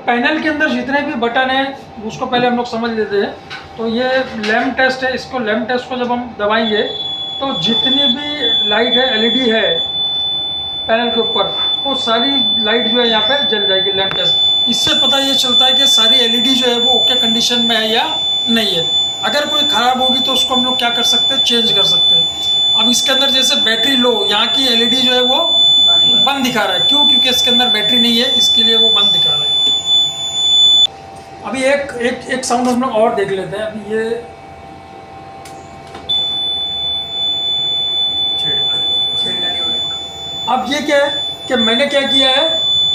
Panel के अंदर जितने भी बटन हैं उसको पहले हम लोग समझ लेते हैं। तो ये लैम्प टेस्ट है, इसको लैम्प टेस्ट को जब हम दबाएंगे तो जितनी भी लाइट है एलईडी है पैनल के ऊपर वो सारी लाइट जो है यहाँ पे जल जाएगी लैम्प टेस्ट। इससे पता ये चलता है कि सारी एलईडी जो है वो ओके कंडीशन में है या नहीं है। अगर कोई ख़राब होगी तो उसको हम लोग क्या कर सकते हैं, चेंज कर सकते हैं। अब इसके अंदर जैसे बैटरी लो, यहाँ की एलईडी जो है वो बंद दिखा रहा है, क्यों? क्योंकि इसके अंदर बैटरी नहीं है, इसके लिए वो बंद दिखा रहा है। अभी एक साउंड हम लोग और देख लेते हैं। अभी ये अब ये क्या है कि मैंने क्या किया है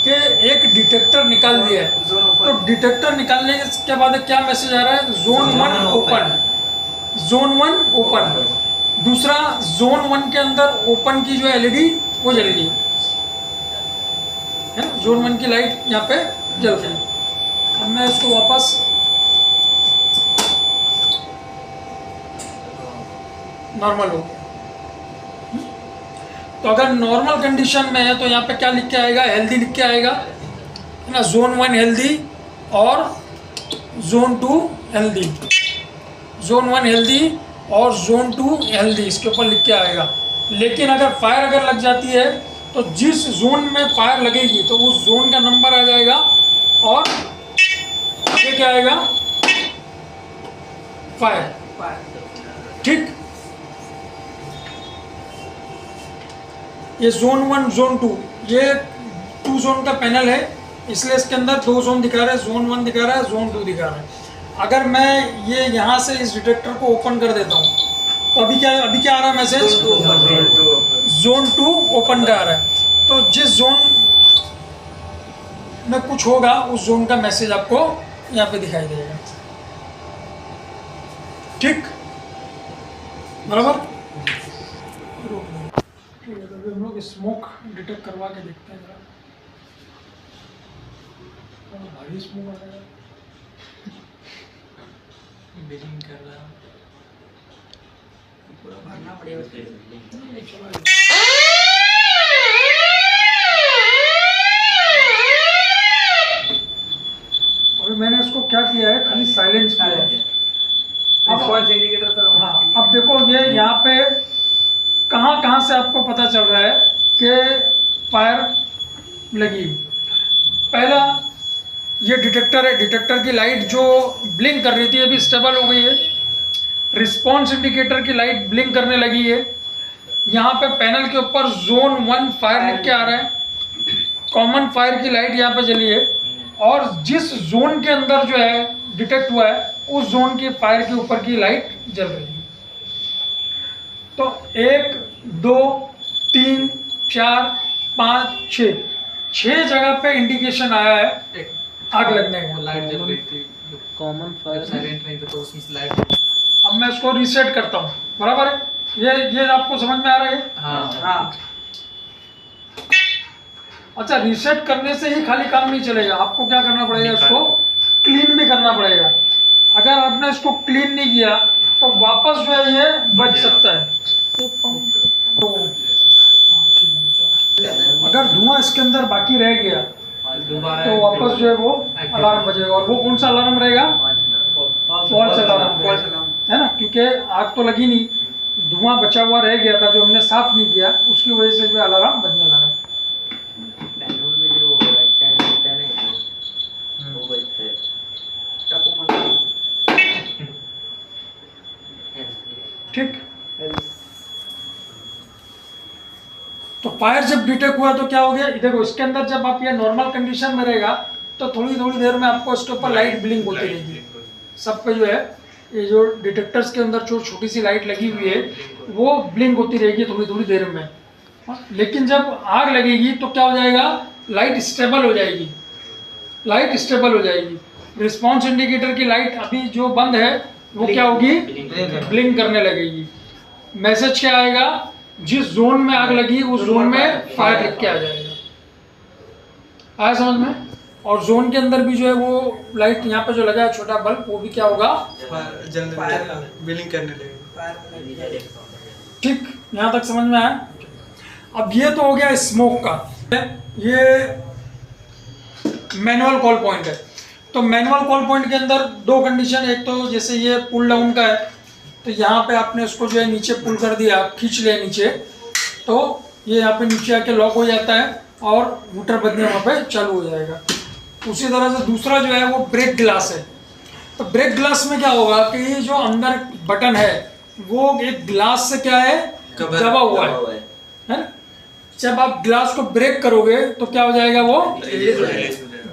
कि एक डिटेक्टर निकाल दिया है। तो डिटेक्टर निकालने के बाद क्या मैसेज आ रहा है, जोन 1 ओपन, जोन 1 ओपन। दूसरा जोन 1 के अंदर ओपन की जो एलईडी वो जल गई है ना, जोन 1 की लाइट यहाँ पे जल गई। अब मैं इसको वापस नॉर्मल हो गया। तो अगर नॉर्मल कंडीशन में है तो यहाँ पे क्या लिख के आएगा, हेल्दी लिख के आएगा है ना, जोन 1 हेल्दी और जोन 2 हेल्दी, जोन 1 हेल्दी और जोन 2 हेल्दी, इसके ऊपर लिख के आएगा। लेकिन अगर फायर अगर लग जाती है तो जिस जोन में फायर लगेगी तो उस जोन का नंबर आ जाएगा और ये क्या आएगा, फायर। ठीक, ये जोन 1 जोन 2, ये 2 जोन का पैनल है, इसलिए इसके अंदर 2 जोन दिखा रहा है, जोन 1 दिखा रहा है, जोन 2 दिखा रहा है। अगर मैं ये यहाँ से इस डिटेक्टर को ओपन कर देता हूँ तो अभी क्या आ रहा है मैसेज, जोन 2 ओपन का आ रहा है। तो जिस जोन में कुछ होगा उस जोन का मैसेज आपको यहाँ पे दिखाई देगा। ठीक, बराबर। ठीक है, तो अभी हम लोग स्मोक डिटेक्ट करवा के देखते हैं जरा। भारी स्मोक आ रहा है, बेरिंग कर रहा है, पूरा भरना पड़ेगा उसके लिए। अभी मैंने इसको क्या किया है, खाली साइलेंस किया है। अब देखो ये यहाँ पे कहाँ से आपको पता चल रहा है कि फायर लगी। पहला ये डिटेक्टर है, डिटेक्टर की लाइट जो ब्लिंक कर रही थी अभी स्टेबल हो गई है। रिस्पॉन्स इंडिकेटर की लाइट ब्लिंक करने लगी है। यहाँ पे पैनल के ऊपर जोन 1 फायर लिख के आ रहा है, कॉमन फायर की लाइट यहाँ पे जली है। और जिस जोन के अंदर जो है डिटेक्ट हुआ है उस जोन की फायर के ऊपर की लाइट जल रही है। तो 1 2 3 4 5 6 जगह पे इंडिकेशन आया है आग लगने का। लाइट जल रही थी, कॉमन फायर साइलेंट नहीं था तो उसमें से लाइट। अब मैं इसको रीसेट करता हूँ, बराबर है। ये आपको समझ में आ रहा है? हाँ। अच्छा, रीसेट करने से ही खाली काम नहीं चलेगा, आपको क्या करना पड़ेगा, इसको क्लीन भी करना पड़ेगा। अगर आपने इसको क्लीन नहीं किया तो वापस जो है ये बच सकता है। अगर धुआं इसके अंदर बाकी रह गया तो वापस जो है वो अलार्म बजेगा। और वो कौन सा अलार्म रहेगा, फॉल्स अलार्म है ना, क्योंकि आग तो लगी नहीं, धुआं बचा हुआ रह गया था जो हमने साफ नहीं किया, उसकी वजह से जो अलार्म बजने लगा। ठीक, तो फायर जब डिटेक्ट हुआ तो क्या हो गया, देखो इसके अंदर जब आप ये नॉर्मल कंडीशन में रहेगा तो थोड़ी देर में आपको इसके ऊपर लाइट ब्लिंक होती रहेगी। सब पे जो है ये जो डिटेक्टर्स के अंदर जो छोटी सी लाइट लगी हुई है वो ब्लिंक होती रहेगी थोड़ी देर में। लेकिन जब आग लगेगी तो क्या हो जाएगा, लाइट स्टेबल हो जाएगी, लाइट स्टेबल हो जाएगी। रिस्पॉन्स इंडिकेटर की लाइट अभी जो बंद है वो क्या होगी, ब्लिंक करने लगेगी। मैसेज क्या आएगा, जिस जोन में आग लगी उस जोन में फायर लिख के आ जाएगा। आया समझ में? और जोन के अंदर भी जो है वो लाइट यहाँ पे जो लगा है छोटा बल्ब, वो भी क्या होगा, बिलिंग करने लगेगा। ठीक, यहाँ तक समझ में आया? अब ये तो हो गया स्मोक का। ये मैनुअल कॉल पॉइंट है। तो मैनुअल कॉल पॉइंट के अंदर दो कंडीशन, एक तो जैसे ये पुल डाउन का है, तो यहाँ पे आपने उसको जो है नीचे पुल कर दिया, खींच लिया नीचे, तो ये यहाँ पे नीचे आके लॉक हो जाता है और हूटर बदने वहाँ पे चालू हो जाएगा। उसी तरह से दूसरा जो है वो ब्रेक ग्लास है। तो ब्रेक ग्लास में क्या होगा कि ये जो अंदर बटन है वो एक ग्लास से क्या है, दबा हुआ है ना। जब आप ग्लास को ब्रेक करोगे तो क्या हो जाएगा, वो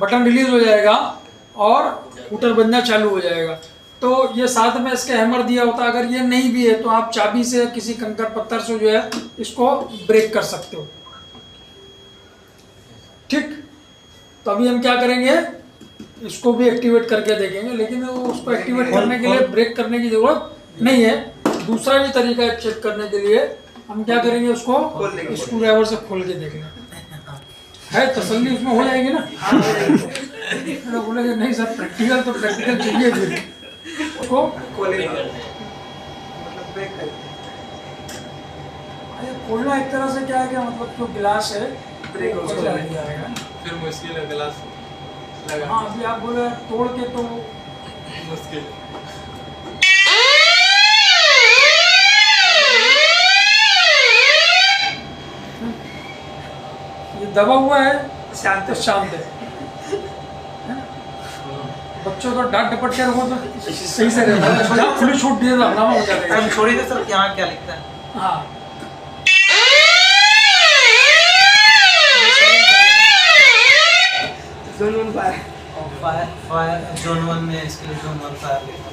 बटन रिलीज हो जाएगा और हूटर बजना चालू हो जाएगा। तो ये साथ में इसके हैमर दिया होता है। अगर ये नहीं भी है तो आप चाबी से किसी कंकर पत्थर से जो है इसको ब्रेक कर सकते हो। ठीक, तो अभी हम क्या करेंगे, इसको भी एक्टिवेट करके देखेंगे, लेकिन उसको एक्टिवेट करने के लिए ब्रेक करने की जरूरत नहीं है। दूसरा भी तरीका है चेक करने के लिए, हम क्या करेंगे, उसको स्क्रू ड्राइवर से खोल के देख लेंगे। है तसल्ली उसमें हो जाएगी ना। तो बोलेंगे नहीं सर प्रैक्टिकल, तो प्रैक्टिकल चाहिए फिर उसको खोलना एक तरह से क्या है कि मतलब जो गिलास है ब्रेक हो जाएगा, फिर मुश्किल है ग्लास लगा। हाँ अभी आप बोले तोड़ के तो मुश्किल। ये दबा हुआ है, शांत है। बच्चों तो डांट डपट के रखो तो सही से रहता है, खुली छूट दिए तो हंगामा हो जाएगा। हम छोड़िए तो सर यहाँ क्या लिखता है? हाँ जोन 1 फायर जोन 1 में इसके लिए जोन 1 फायर लिखना।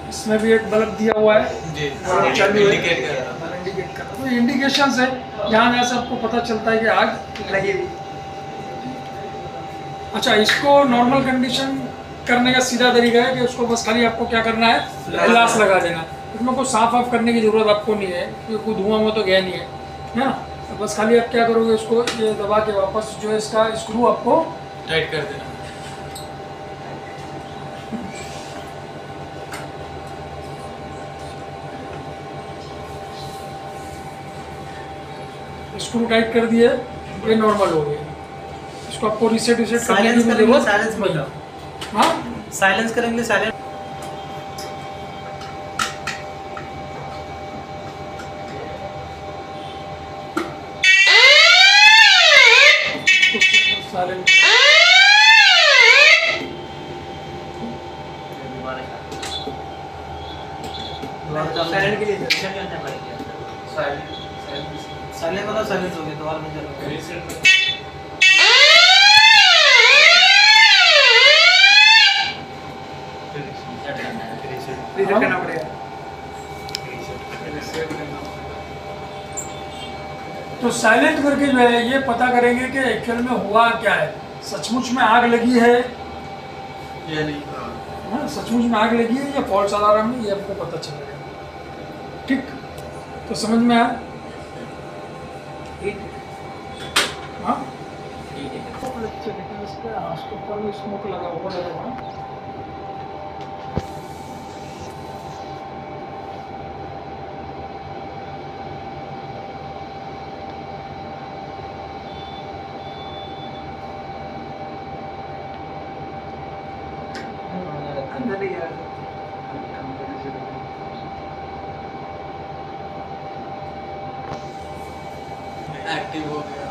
इसमें भी एक बल्ब दिया हुआ है जी, चालू है, इंडिकेट कर रहा है। इंडिकेट कर रहा है। तो इंडिकेशन से यहाँ से आपको पता चलता है कि आग लगी हुई। अच्छा, इसको नॉर्मल कंडीशन करने का सीधा तरीका है कि उसको बस खाली आपको क्या करना है, ग्लास लगा देना। इसमें कोई साफ ऑफ करने की जरूरत आपको नहीं है, क्योंकि कोई धुआं हुआ तो गया नहीं है ना। तो बस खाली आप क्या करोगे, इसको ये दबा के वापस जो है इसका स्क्रू आपको टाइट कर देना। स्क्रू टाइट कर दिए, ये नॉर्मल हो गया। इसको आपको रीसेट करने की जरूरत साइलेंस नहीं। बताओ, हाँ साइलेंस करेंगे साइलेंस। साइलेंट के लिए साइलेंट वाला साइलेंस हो गया तो और नहीं चलेगा। रीसेट करना पड़ेगा। तो साइलेंट करके जो है ये पता करेंगे कि एक्चुअल में हुआ क्या है, सचमुच में आग लगी है या नहीं। हाँ, सचमुच में आग लगी है या फॉल्स अलार्म है, ये आपको पता चलेगा। ठीक, तो समझ में आया। हाँ स्मोक लगा हुआ एक्टिव हो गया।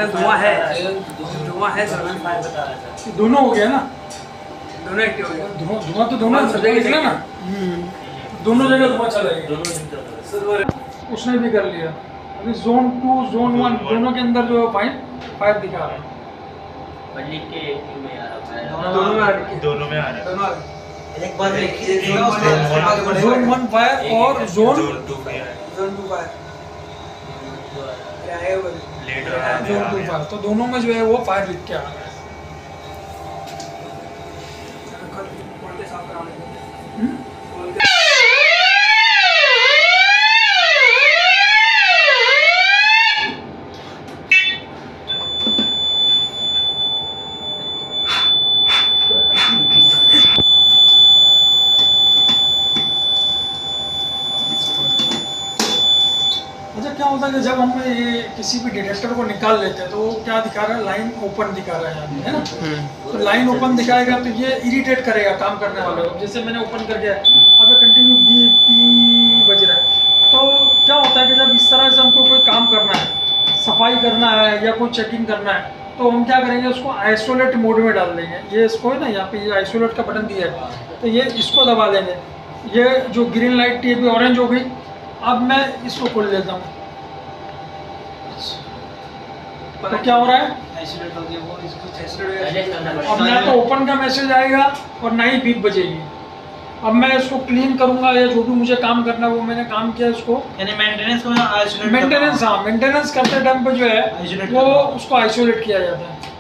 धुआं है, धुआं है सर, दोनों हो गया ना, दोनों एक्टिव हो गया। धुआं तो दोनों जगह निकला ना, दोनों जगह धुआं चला गया। उसने भी कर लिया। अभी जोन 2 जोन 1 दोनों के अंदर जो है फायर दिखा रहा है। दोनों में आ रहा है। एक बार देखिए जोन 1 फायर और जोन 2 में आ रहा है। जोन 2 फायर लेट रहा है। जोन 2 फायर, तो दोनों में जो है वो फायर लिख के आ रहा है। अच्छा, क्या होता है कि जब हम ये किसी भी डिटेक्टर को निकाल लेते हैं तो वो क्या दिखा रहा है, लाइन ओपन दिखा रहा है यहाँ पे, है ना। तो लाइन ओपन दिखाएगा तो ये इरिटेट करेगा काम करने वाले को। जैसे मैंने ओपन कर दिया, अब कंटिन्यू बी पी बज रहा है। तो क्या होता है कि जब इस तरह से हमको कोई काम करना है, सफाई करना है या कोई चेकिंग करना है, तो हम क्या करेंगे, उसको आइसोलेट मोड में डाल देंगे। ये इसको है ना, यहाँ पे ये आइसोलेट का बटन दिया है, तो ये इसको दबा देंगे। ये जो ग्रीन लाइट थी अभी ऑरेंज हो गई। अब मैं इसको खोल देता हूँ, तो क्या हो रहा है, आइसोलेट हो गया वो, इसको आइसोलेट अब ना तो ओपन का मैसेज आएगा और ना ही बीप बजेगी। अब मैं इसको क्लीन करूंगा या जो भी मुझे काम करना है वो मैंने काम किया इसको। यानी मेंटेनेंस में आइसोलेट मेंटेनेंस, हाँ, मेंटेनेंस करते टाइम पे जो है Isolate वो करना। उसको आइसोलेट किया जाता है।